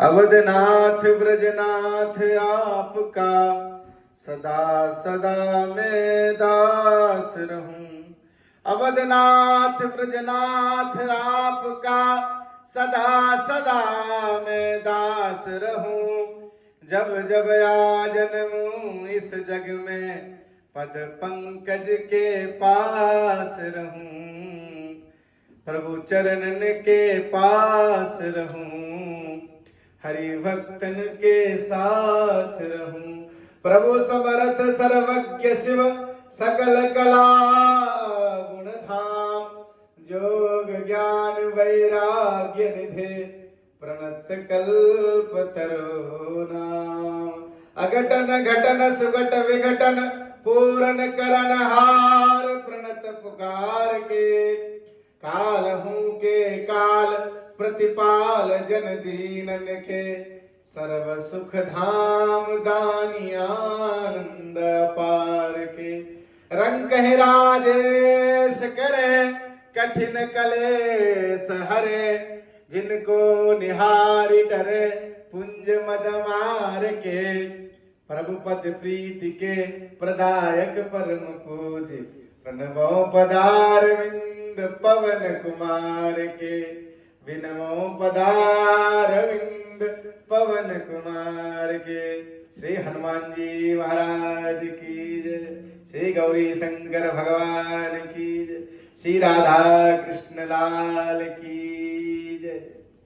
अवधनाथ ब्रजनाथ आपका सदा सदा मैं दास रहूं। अवधनाथ ब्रजनाथ आपका सदा सदा मैं दास रहूं। जब जब आ जन्मूं इस जग में पद पंकज के पास रहूं। प्रभु चरणन के पास रहूं। हरि भक्तन के साथ रहूं। प्रभु समर्थ सर्वज्ञ शिव सकल कला गुण धाम। जोग ज्ञान वैराग्य निधे प्रणत कल्प तरो नाम। अघटन घटन सुघट विघटन पूरन करन हार। प्रणत पुकार के काल हूँ के काल प्रतिपाल जन दीनन के। सर्व सुख धाम दानी आनंद पार के। रंग कहे राजेश करे कठिन कलेस हरे। जिनको निहारी डरे पुंज मद मार के। प्रभु पद प्रीति के प्रदायक परम पूज्य प्रणवो पदार विंद पवन कुमार के। विनमो पदार विंद पवन कुमार के। श्री हनुमान जी महाराज की जय। श्री गौरी शंकर भगवान की जय। श्री राधा कृष्ण लाल की